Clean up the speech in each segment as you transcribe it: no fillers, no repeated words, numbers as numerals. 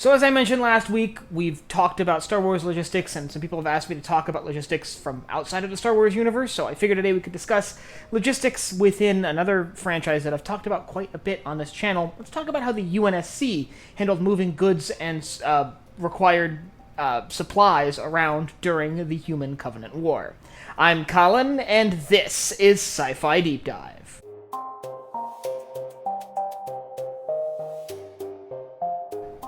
So as I mentioned last week, we've talked about Star Wars logistics, and some people have asked me to talk about logistics from outside of the Star Wars universe, so I figured today we could discuss logistics within another franchise that I've talked about quite a bit on this channel. Let's talk about how the UNSC handled moving goods and required supplies around during the Human-Covenant War. I'm Colin, and this is Sci-Fi Deep Dive.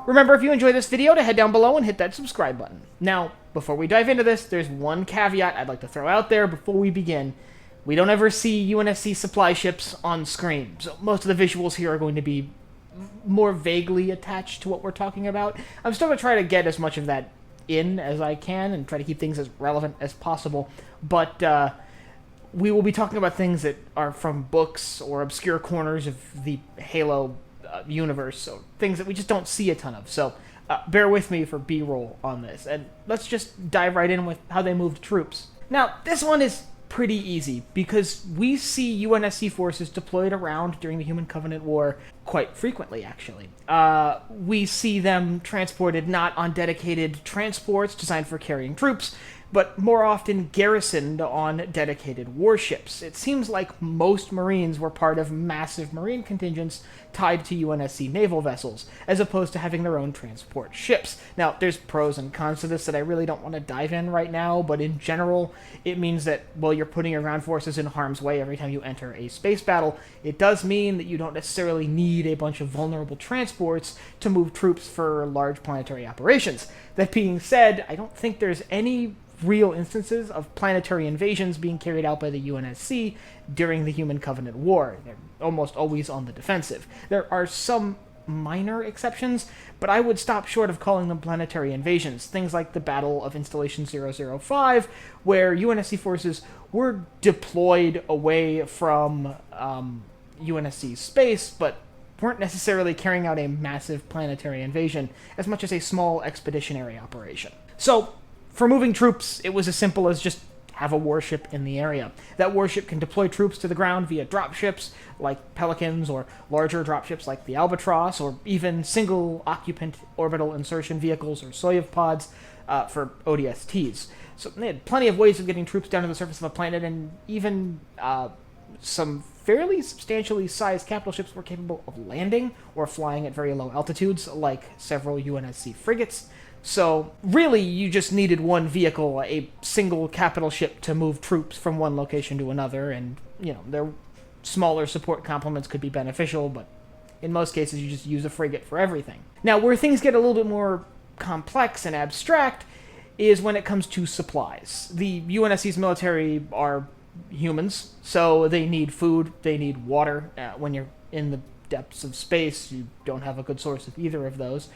Remember, if you enjoyed this video, to head down below and hit that subscribe button. Now, before we dive into this, there's one caveat I'd like to throw out there before we begin. We don't ever see UNSC supply ships on screen, so most of the visuals here are going to be more vaguely attached to what we're talking about. I'm still going to try to get as much of that in as I can and try to keep things as relevant as possible, but we will be talking about things that are from books or obscure corners of the Halo universe, so things that we just don't see a ton of. So bear with me for B-roll on this, and let's just dive right in with how they moved troops. Now, this one is pretty easy, because we see UNSC forces deployed around during the Human-Covenant War quite frequently, actually. We see them transported not on dedicated transports designed for carrying troops, but more often garrisoned on dedicated warships. It seems like most Marines were part of massive Marine contingents tied to UNSC naval vessels, as opposed to having their own transport ships. Now, there's pros and cons to this that I really don't want to dive in right now, but in general, it means that, well, you're putting your ground forces in harm's way every time you enter a space battle. It does mean that you don't necessarily need a bunch of vulnerable transports to move troops for large planetary operations. That being said, I don't think there's any real instances of planetary invasions being carried out by the UNSC during the Human-Covenant War. They're almost always on the defensive. There are some minor exceptions, but I would stop short of calling them planetary invasions. Things like the Battle of Installation 005, where UNSC forces were deployed away from UNSC space, but weren't necessarily carrying out a massive planetary invasion as much as a small expeditionary operation. So, for moving troops, it was as simple as just have a warship in the area. That warship can deploy troops to the ground via dropships like Pelicans, or larger dropships like the Albatross, or even single-occupant orbital insertion vehicles or Soyuz pods for ODSTs. So they had plenty of ways of getting troops down to the surface of a planet, and even some fairly substantially sized capital ships were capable of landing or flying at very low altitudes, like several UNSC frigates. So, really, you just needed one vehicle, a single capital ship, to move troops from one location to another, and, you know, their smaller support complements could be beneficial, but in most cases you just use a frigate for everything. Now, where things get a little bit more complex and abstract is when it comes to supplies. The UNSC's military are humans, so they need food, they need water. When you're in the depths of space, you don't have a good source of either of those.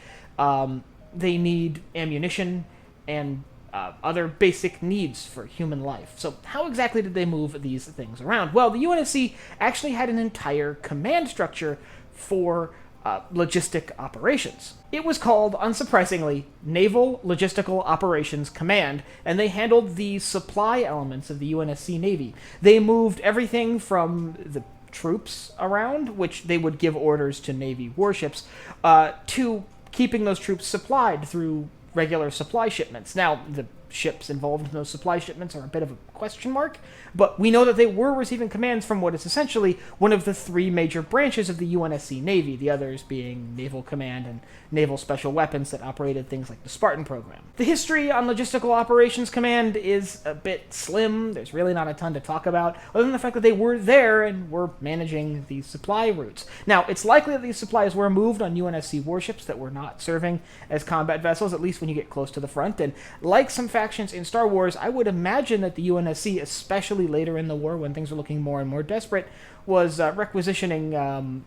They need ammunition and other basic needs for human life. So how exactly did they move these things around? Well, the UNSC actually had an entire command structure for logistic operations. It was called, unsurprisingly, Naval Logistical Operations Command, and they handled the supply elements of the UNSC Navy. They moved everything from the troops around, which they would give orders to Navy warships, to keeping those troops supplied through regular supply shipments. Now, the ships involved in those supply shipments are a bit of a question mark, but we know that they were receiving commands from what is essentially one of the three major branches of the UNSC Navy, the others being Naval Command and Naval Special Weapons that operated things like the Spartan program. The history on Logistical Operations Command is a bit slim. There's really not a ton to talk about, other than the fact that they were there and were managing these supply routes. Now, it's likely that these supplies were moved on UNSC warships that were not serving as combat vessels, at least when you get close to the front, and like some factions in Star Wars, I would imagine that the UNSC, especially later in the war when things were looking more and more desperate, was requisitioning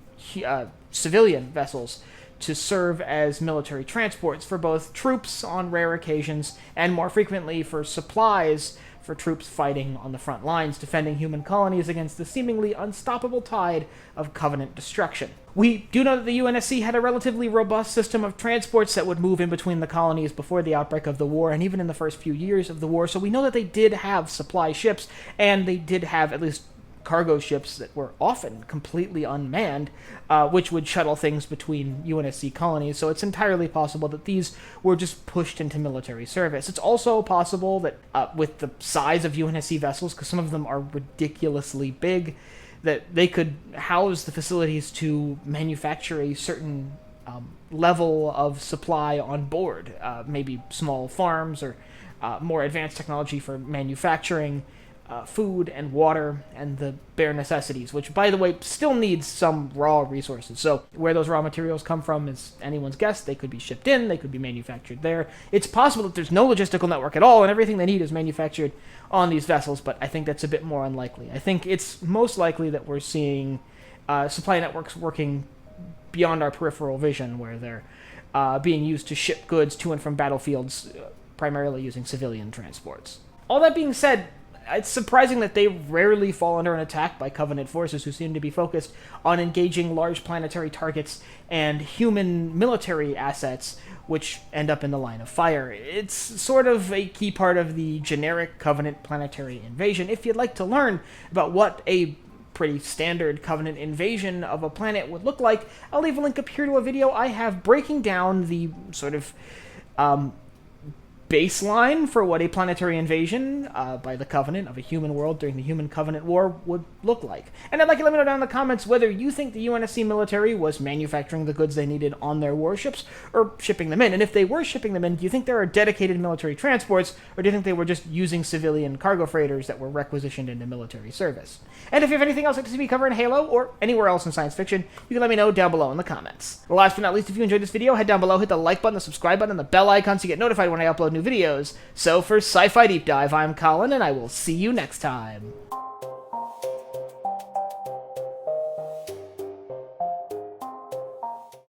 civilian vessels to serve as military transports for both troops on rare occasions and more frequently for supplies for troops fighting on the front lines, defending human colonies against the seemingly unstoppable tide of Covenant destruction. We do know that the UNSC had a relatively robust system of transports that would move in between the colonies before the outbreak of the war, and even in the first few years of the war, so we know that they did have supply ships, and they did have at least cargo ships that were often completely unmanned, which would shuttle things between UNSC colonies. So it's entirely possible that these were just pushed into military service. It's also possible that with the size of UNSC vessels, because some of them are ridiculously big, that they could house the facilities to manufacture a certain level of supply on board, maybe small farms or more advanced technology for manufacturing food and water and the bare necessities, which, by the way, still needs some raw resources. So where those raw materials come from is anyone's guess. They could be shipped in, they could be manufactured there. It's possible that there's no logistical network at all and everything they need is manufactured on these vessels, but I think that's a bit more unlikely. I think it's most likely that we're seeing supply networks working beyond our peripheral vision, where they're being used to ship goods to and from battlefields, primarily using civilian transports. All that being said, it's surprising that they rarely fall under an attack by Covenant forces, who seem to be focused on engaging large planetary targets and human military assets, which end up in the line of fire. It's sort of a key part of the generic Covenant planetary invasion. If you'd like to learn about what a pretty standard Covenant invasion of a planet would look like, I'll leave a link up here to a video I have breaking down the sort of baseline for what a planetary invasion by the Covenant of a human world during the Human-Covenant War would look like. And I'd like you to let me know down in the comments whether you think the UNSC military was manufacturing the goods they needed on their warships or shipping them in. And if they were shipping them in, do you think there are dedicated military transports, or do you think they were just using civilian cargo freighters that were requisitioned into military service? And if you have anything else you'd like to see me cover in Halo or anywhere else in science fiction, you can let me know down below in the comments. Last but not least, if you enjoyed this video, head down below, hit the like button, the subscribe button, and the bell icon so you get notified when I upload new videos. So for Sci-Fi Deep Dive, I'm Colin, and I will see you next time.